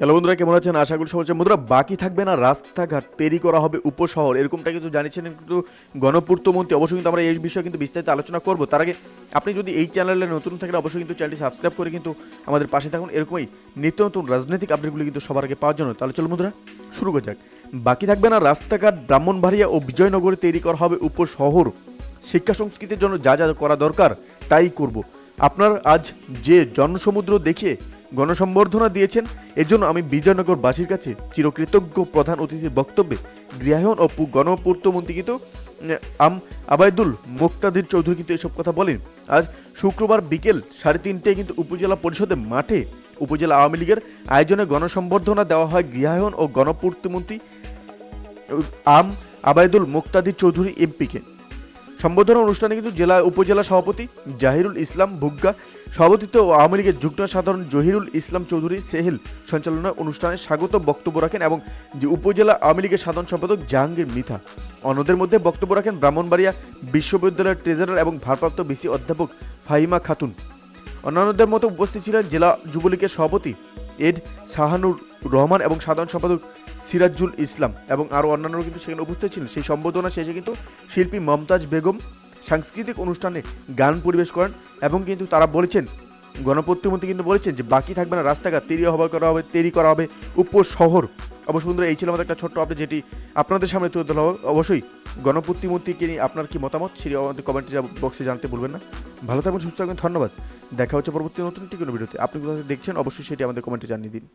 Hello বন্ধুরা, কেমন আছেন? আশা করি সবাই আছেন। বন্ধুরা, বাকি থাকবে না রাস্তাঘাট তৈরি করা হবে উপশহর, এরকমটা কিন্তু জানিয়েছেন কিন্তু গণপূর্তমন্ত্রী। অবশ্যই কিন্তু আমরা এই বিষয়ে কিন্তু বিস্তারিত আলোচনা করব। তার আগে আপনি যদি এই চ্যানেলে নতুন থাকেন অবশ্যই কিন্তু চ্যানেলটি সাবস্ক্রাইব করে কিন্তু আমাদের পাশে থাকুন, এরকমই নিত্য নতুন রাজনৈতিক আপডেটগুলি কিন্তু সবার আগে পাওয়ার জন্য। তাহলে চলুন বন্ধুরা, শুরু করা যাক। বাকি থাকবে না রাস্তাঘাট, ব্রাহ্মণবাড়িয়া ও বিজয়নগরে তৈরি করা হবে উপশহর। শিক্ষা সংস্কৃতির জন্য যা যা করা দরকার তাই করব। আপনার আজ যে জনসমুদ্র দেখিয়ে গণসম্বর্ধনা দিয়েছেন, এজন্য আমি বিজয়নগরবাসীর কাছে চিরকৃতজ্ঞ। প্রধান অতিথির বক্তব্যে গৃহায়ন ও গণপূর্তমন্ত্রী কিন্তু আবায়দুল মোক্তাদির চৌধুরী কিন্তু এসব কথা বলেন। আজ শুক্রবার বিকেল 3:30টায় কিন্তু উপজেলা পরিষদের মাঠে উপজেলা আওয়ামী লীগের আয়োজনে গণসম্বর্ধনা দেওয়া হয় গৃহায়ন ও গণপূর্তমন্ত্রী আবায়দুল মোক্তাদির চৌধুরী এমপিকে। সম্বোধনা অনুষ্ঠানে কিন্তু জেলা উপজেলা সভাপতি জাহিরুল ইসলাম ভুগ্গা সভাপতিত্ব ও আওয়ামী লীগের যুগ্ম সাধারণ জহিরুল ইসলাম চৌধুরী সেহেল সঞ্চালনায় অনুষ্ঠানে স্বাগত বক্তব্য রাখেন এবং যে উপজেলা আওয়ামী লীগের সাধারণ সম্পাদক জাহাঙ্গীর মৃধা। অন্যদের মধ্যে বক্তব্য রাখেন ব্রাহ্মণবাড়িয়া বিশ্ববিদ্যালয়ের ট্রেজারার এবং ভারপ্রাপ্ত ভিসি অধ্যাপক ফাহিমা খাতুন। অন্যান্যদের মতো উপস্থিত ছিলেন জেলা যুবলীগের সভাপতি এড শাহানুর রহমান এবং সাধারণ সম্পাদক সিরাজুল ইসলাম এবং আরও অন্যান্যরা কিন্তু সেখানে উপস্থিত ছিলেন। সেই সম্বোধনা শেষে কিন্তু শিল্পী মমতাজ বেগম সাংস্কৃতিক অনুষ্ঠানে গান পরিবেশ করেন এবং কিন্তু তারা বলেছেন, গণপূর্তমন্ত্রী কিন্তু বলেছেন যে বাকি থাকবে না রাস্তাঘাট তৈরি করা হবে উপশহর। অবশ্যই বন্ধুরা, এই ছিল আমাদের একটা ছোট্ট আপডেট যেটি আপনাদের সামনে তুলে ধরা হবে। অবশ্যই গণপূর্তমন্ত্রীকে নিয়ে আপনার কি মতামত সেটি আমাদের কমেন্ট বক্সে জানতে ভুলবেন না। ভালো থাকবেন, সুস্থ থাকবেন, ধন্যবাদ। দেখা হচ্ছে পরবর্তী নতুন একটি কোনো ভিডিওতে। আপনি কোথাও দেখছেন অবশ্যই সেটি আমাদের কমেন্টে জানিয়ে দিন।